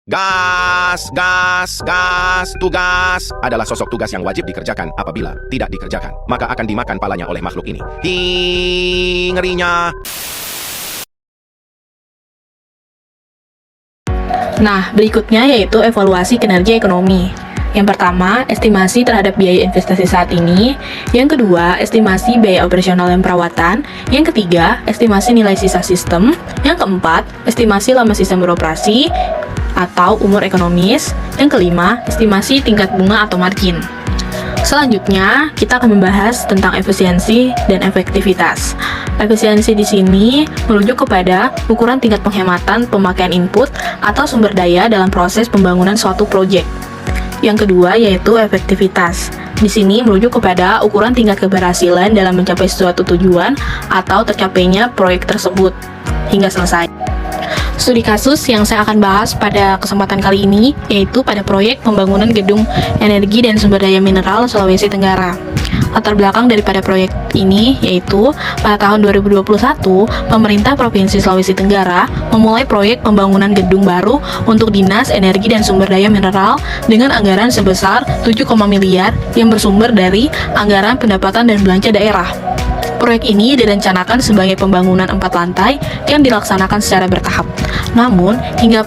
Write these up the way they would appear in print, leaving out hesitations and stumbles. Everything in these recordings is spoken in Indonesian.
Gas, gas, gas, tugas adalah sosok tugas yang wajib dikerjakan. Apabila tidak dikerjakan, maka akan dimakan palanya oleh makhluk ini. Ngerinya. Nah, berikutnya yaitu evaluasi kinerja ekonomi. Yang pertama, estimasi terhadap biaya investasi saat ini. Yang kedua, estimasi biaya operasional dan perawatan. Yang ketiga, estimasi nilai sisa sistem. Yang keempat, estimasi lama sistem beroperasi atau umur ekonomis. Yang kelima, estimasi tingkat bunga atau margin. Selanjutnya, kita akan membahas tentang efisiensi dan efektivitas. Efisiensi di sini merujuk kepada ukuran tingkat penghematan pemakaian input atau sumber daya dalam proses pembangunan suatu proyek. Yang kedua yaitu efektivitas. Di sini merujuk kepada ukuran tingkat keberhasilan dalam mencapai suatu tujuan atau tercapainya proyek tersebut hingga selesai. Studi kasus yang saya akan bahas pada kesempatan kali ini yaitu pada proyek pembangunan gedung energi dan sumber daya mineral Sulawesi Tenggara. Latar belakang daripada proyek ini yaitu pada tahun 2021, pemerintah Provinsi Sulawesi Tenggara memulai proyek pembangunan gedung baru untuk Dinas Energi dan Sumber Daya Mineral dengan anggaran sebesar 7, miliar yang bersumber dari anggaran pendapatan dan belanja daerah. Proyek ini direncanakan sebagai pembangunan 4 lantai yang dilaksanakan secara bertahap. Namun, hingga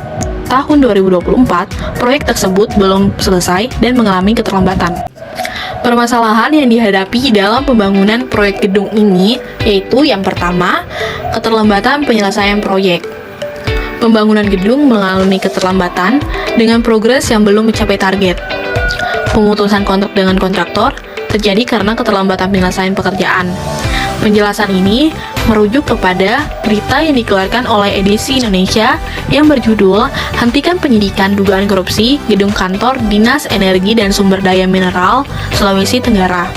tahun 2024, proyek tersebut belum selesai dan mengalami keterlambatan. Permasalahan yang dihadapi dalam pembangunan proyek gedung ini yaitu yang pertama, keterlambatan penyelesaian proyek. Pembangunan gedung mengalami keterlambatan dengan progres yang belum mencapai target. Pemutusan kontrak dengan kontraktor terjadi karena keterlambatan penyelesaian pekerjaan. Penjelasan ini merujuk kepada berita yang dikeluarkan oleh edisi Indonesia yang berjudul Hentikan Penyidikan Dugaan Korupsi Gedung Kantor Dinas Energi dan Sumber Daya Mineral Sulawesi Tenggara.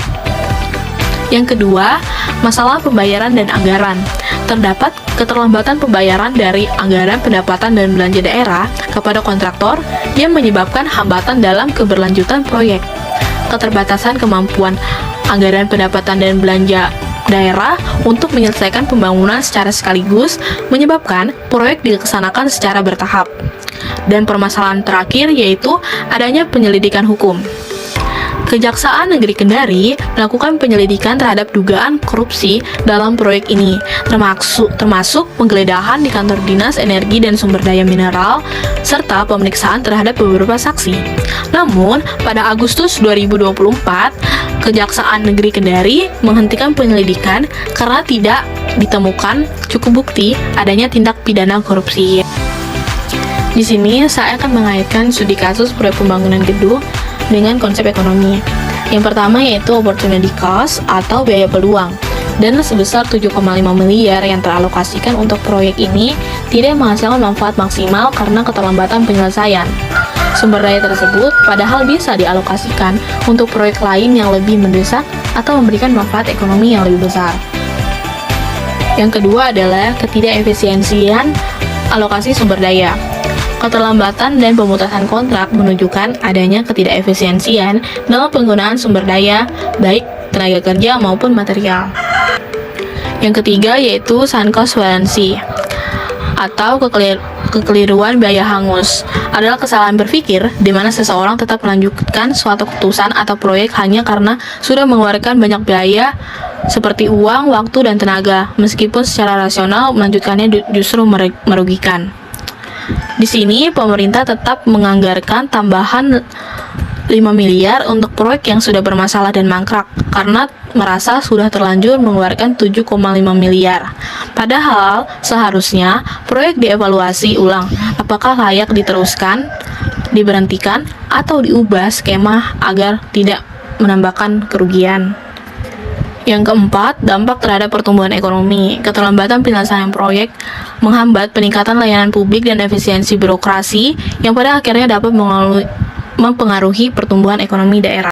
Yang kedua, masalah pembayaran dan anggaran. Terdapat keterlambatan pembayaran dari anggaran pendapatan dan belanja daerah kepada kontraktor yang menyebabkan hambatan dalam keberlanjutan proyek. Keterbatasan kemampuan anggaran pendapatan dan belanja daerah untuk menyelesaikan pembangunan secara sekaligus menyebabkan proyek dilaksanakan secara bertahap. Dan permasalahan terakhir yaitu adanya penyelidikan hukum. Kejaksaan Negeri Kendari melakukan penyelidikan terhadap dugaan korupsi dalam proyek ini, termasuk penggeledahan di kantor Dinas Energi dan Sumber Daya Mineral, serta pemeriksaan terhadap beberapa saksi. Namun, pada Agustus 2024, Kejaksaan Negeri Kendari menghentikan penyelidikan karena tidak ditemukan cukup bukti adanya tindak pidana korupsi. Di sini, saya akan mengaitkan studi kasus proyek pembangunan gedung dengan konsep ekonomi. Yang pertama yaitu opportunity cost atau biaya peluang. Dana sebesar 7,5 miliar yang teralokasikan untuk proyek ini tidak menghasilkan manfaat maksimal karena keterlambatan penyelesaian. Sumber daya tersebut padahal bisa dialokasikan untuk proyek lain yang lebih mendesak atau memberikan manfaat ekonomi yang lebih besar. Yang kedua adalah ketidakefisiensian alokasi sumber daya. Keterlambatan dan pemutusan kontrak menunjukkan adanya ketidakefisiensian dalam penggunaan sumber daya, baik tenaga kerja maupun material. Yang ketiga yaitu sunk cost fallacy atau kekeliruan biaya hangus, adalah kesalahan berpikir di mana seseorang tetap melanjutkan suatu keputusan atau proyek hanya karena sudah mengeluarkan banyak biaya seperti uang, waktu, dan tenaga, meskipun secara rasional melanjutkannya justru merugikan. Di sini, pemerintah tetap menganggarkan tambahan 5 miliar untuk proyek yang sudah bermasalah dan mangkrak karena merasa sudah terlanjur mengeluarkan 7,5 miliar. Padahal, seharusnya proyek dievaluasi ulang apakah layak diteruskan, diberhentikan, atau diubah skema agar tidak menambahkan kerugian. Yang keempat, dampak terhadap pertumbuhan ekonomi. Keterlambatan penyelesaian proyek menghambat peningkatan layanan publik dan efisiensi birokrasi yang pada akhirnya dapat mempengaruhi pertumbuhan ekonomi daerah.